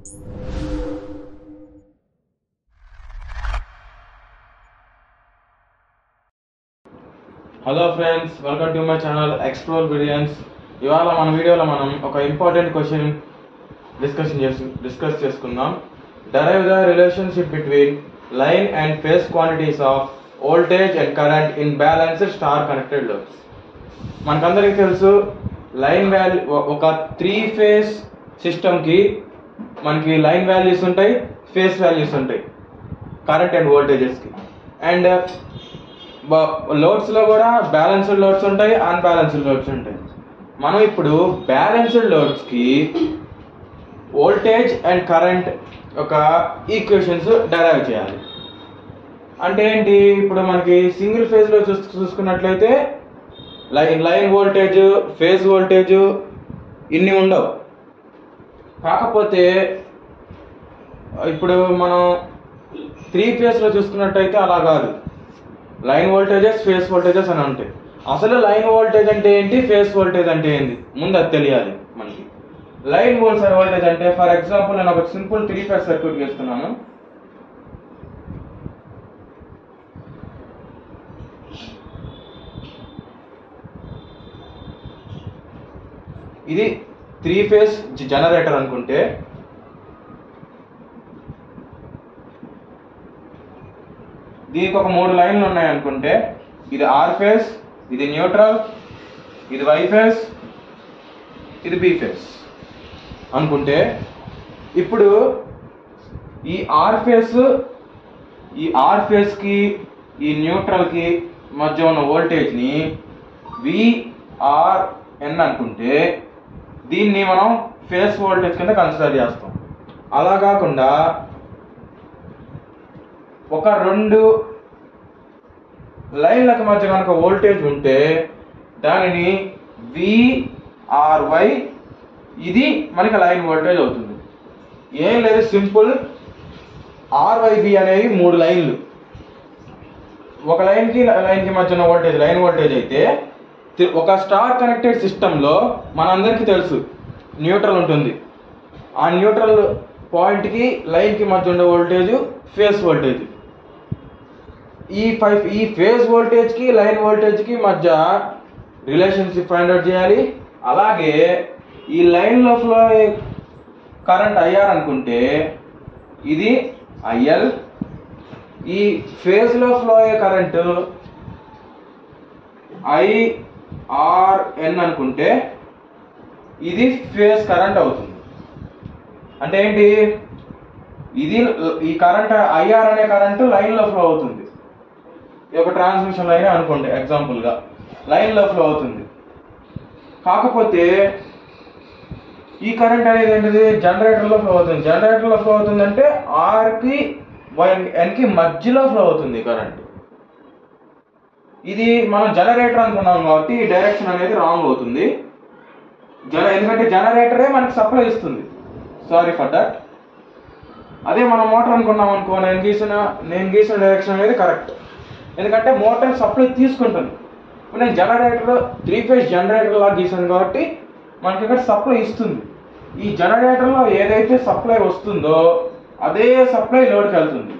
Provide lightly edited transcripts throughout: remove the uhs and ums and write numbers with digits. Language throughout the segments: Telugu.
Hello friends, welcome to my channel explore billions. ఇవాళ మన వీడియోలో మనం ఒక ఇంపార్టెంట్ క్వశ్చన్ డిస్కస్ చేసుకుందాం. Derive the relationship between line and phase quantities of voltage and current in balanced star connected loads. మనకందరికీ తెలుసు, లైన్ వాల్యూ ఒక 3 ఫేజ్ సిస్టమ్కి మనకి లైన్ వాల్యూస్ ఉంటాయి, ఫేజ్ వాల్యూస్ ఉంటాయి, కరెంట్ అండ్ వోల్టేజెస్కి. అండ్ లోడ్స్లో కూడా బ్యాలెన్స్డ్ లోడ్స్ ఉంటాయి, అన్బ్యాలెన్స్డ్ లోడ్స్ ఉంటాయి. మనం ఇప్పుడు బ్యాలెన్స్డ్ లోడ్స్కి వోల్టేజ్ అండ్ కరెంట్ ఒక ఈక్వేషన్స్ డరైవ్ చేయాలి. అంటే ఏంటి, ఇప్పుడు మనకి సింగిల్ ఫేజ్లో చూసుకున్నట్లయితే లైన్ వోల్టేజ్, ఫేజ్ వోల్టేజ్ ఇన్ని ఉండవు. కాకపోతే ఇప్పుడు మనం 3 ఫేజ్లో చూసుకున్నట్టయితే అలా కాదు, లైన్ వోల్టేజెస్, ఫేజ్ వోల్టేజెస్ అని ఉంటాయి. అసలు లైన్ వోల్టేజ్ అంటే ఏంటి, ఫేజ్ వోల్టేజ్ అంటే ఏంటి ముందు అది తెలియాలి మనకి. లైన్ వోల్టేజ్ అంటే, ఫర్ ఎగ్జాంపుల్ నేను ఒక సింపుల్ 3 ఫేజ్ సర్క్యూట్ చేస్తున్నాను. ఇది 3 ఫేజ్ జనరేటర్ అనుకుంటే, దీనికి ఒక 3 లైన్లు ఉన్నాయి అనుకుంటే, ఇది ఆర్ ఫేజ్, ఇది న్యూట్రల్, ఇది వై ఫేజ్, ఇది బి ఫేజ్ అనుకుంటే, ఇప్పుడు ఈ ఆర్ ఫేజ్కి ఈ న్యూట్రల్కి మధ్య ఉన్న వోల్టేజ్ని విఆర్ఎన్ అనుకుంటే, దీన్ని మనం ఫేజ్ వోల్టేజ్ కింద కన్సిడర్ చేస్తాం. అలా కాకుండా ఒక 2 లైన్లకు మధ్య కనుక వోల్టేజ్ ఉంటే దానిని విఆర్వై, ఇది మనకి లైన్ వోల్టేజ్ అవుతుంది. ఏం లేదు, సింపుల్. ఆర్వైబి అనేవి 3 లైన్లు. ఒక లైన్కి మధ్య ఉన్న వోల్టేజ్ లైన్ వోల్టేజ్ అయితే, ఒక స్టార్ కనెక్టెడ్ సిస్టంలో మనందరికీ తెలుసు న్యూట్రల్ ఉంటుంది. ఆ న్యూట్రల్ పాయింట్కి లైన్కి మధ్య ఉండే వోల్టేజ్ ఫేజ్ వోల్టేజ్. ఈ ఫేజ్ వోల్టేజ్కి లైన్ వోల్టేజ్కి మధ్య రిలేషన్షిప్ ఫైండ్ అవుట్ చేయాలి. అలాగే ఈ లైన్లో ఫ్లో అయ్యే కరెంట్ ఐఆర్ అనుకుంటే ఇది ఐఎల్, ఈ ఫేజ్లో ఫ్లో అయ్యే కరెంటు ఐఆర్ఎన్ అనుకుంటే ఇది ఫేజ్ కరెంట్ అవుతుంది. అంటే ఏంటి, ఇది ఈ కరెంట్ ఐఆర్ అనే కరెంటు లైన్లో ఫ్లో అవుతుంది. ఈ ఒక ట్రాన్స్మిషన్ లైన్ అనుకోండి, ఎగ్జాంపుల్గా లైన్లో ఫ్లో అవుతుంది. కాకపోతే ఈ కరెంట్ అనేది ఏంటిది, జనరేటర్లో ఫ్లో అవుతుంది. జనరేటర్లో ఫ్లో అవుతుందంటే ఆర్కి ఎన్కి మధ్యలో ఫ్లో అవుతుంది కరెంట్. ఇది మనం జనరేటర్ అనుకున్నాం కాబట్టి ఈ డైరెక్షన్ అనేది రాంగ్ అవుతుంది. ఎందుకంటే జనరేటరే మనకి సప్లై ఇస్తుంది. Sorry for that. అదే మనం మోటార్ అనుకున్నాం అనుకో, నేను గీసిన డైరెక్షన్ అనేది కరెక్ట్. ఎందుకంటే మోటార్ సప్లై తీసుకుంటుంది. ఇప్పుడు నేను జనరేటర్ 3 ఫేజ్ జనరేటర్ లాగా గీసాను కాబట్టి మనకి ఇక్కడ సప్లై ఇస్తుంది. ఈ జనరేటర్లో ఏదైతే సప్లై వస్తుందో అదే సప్లై లోడ్కి వెళ్తుంది.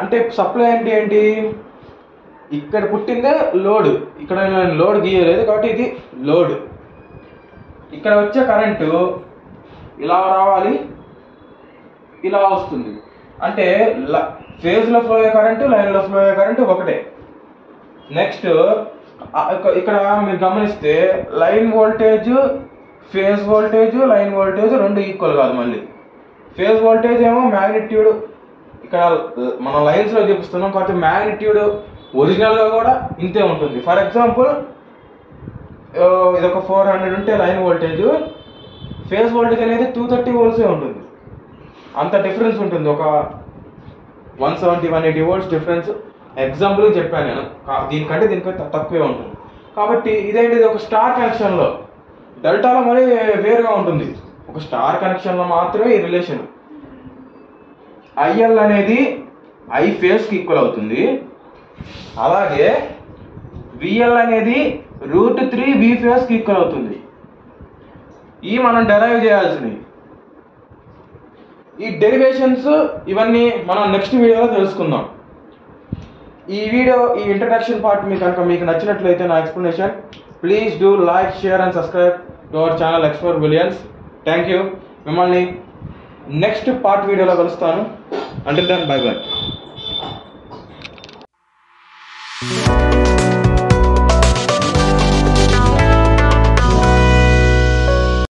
అంటే సప్లై అంటే ఏంటి, ఇక్కడ పుట్టిందే లోడ్. ఇక్కడ నేను లోడ్ గీయలేదు కాబట్టి ఇది లోడ్. ఇక్కడ వచ్చే కరెంటు ఇలా రావాలి, ఇలా వస్తుంది. అంటే ఫేజ్లో ఫ్లో అయ్యే కరెంటు, లైన్లో ఫ్లో అయ్యే కరెంటు ఒకటే. నెక్స్ట్ ఇక్కడ మీరు గమనిస్తే line voltage, phase voltage, line voltage రెండు ఈక్వల్ కాదు. మళ్ళీ ఫేజ్ వోల్టేజ్ ఏమో మ్యాగ్నిట్యూడ్, ఇక్కడ మనం లైన్స్లో చూపిస్తున్నాం కాబట్టి మ్యాగ్నిట్యూడ్ ఒరిజినల్గా కూడా ఇంతే ఉంటుంది. ఫర్ ఎగ్జాంపుల్ ఇది ఒక 400 ఉంటే లైన్ వోల్టేజ్, ఫేజ్ వోల్టేజ్ అనేది 230 వోల్ట్సే ఉంటుంది. అంత డిఫరెన్స్ ఉంటుంది, ఒక 170-180 వోల్ట్స్ డిఫరెన్స్. ఎగ్జాంపుల్ చెప్పాను నేను, దీనికంటే తక్కువే ఉంటుంది. కాబట్టి ఇదేంటిది, ఒక స్టార్ కనెక్షన్లో డెల్టాలో మరీ వేరుగా ఉంటుంది. ఒక స్టార్ కనెక్షన్లో మాత్రమే ఈ రిలేషన్. ఐఎల్ అనేది ఐ ఫేజ్కి ఈక్వల్ అవుతుంది. అలాగే విఎల్ అనేది √3 బి ఫేజ్కి ఈక్వల్ అవుతుంది. ఈ మనం డెరైవ్ చేయాల్సినవి. ఈ డెరివేషన్స్ ఇవన్నీ మనం నెక్స్ట్ వీడియోలో తెలుసుకుందాం. ఈ ఇంట్రడక్షన్ పార్ట్ మీకు నచ్చినట్లయితే నా explanation, please do like, share and subscribe to our channel explore billions. Thank you. మిమ్మల్ని నెక్స్ట్ పార్ట్ వీడియోలో కలుస్తాను. Until then bye by.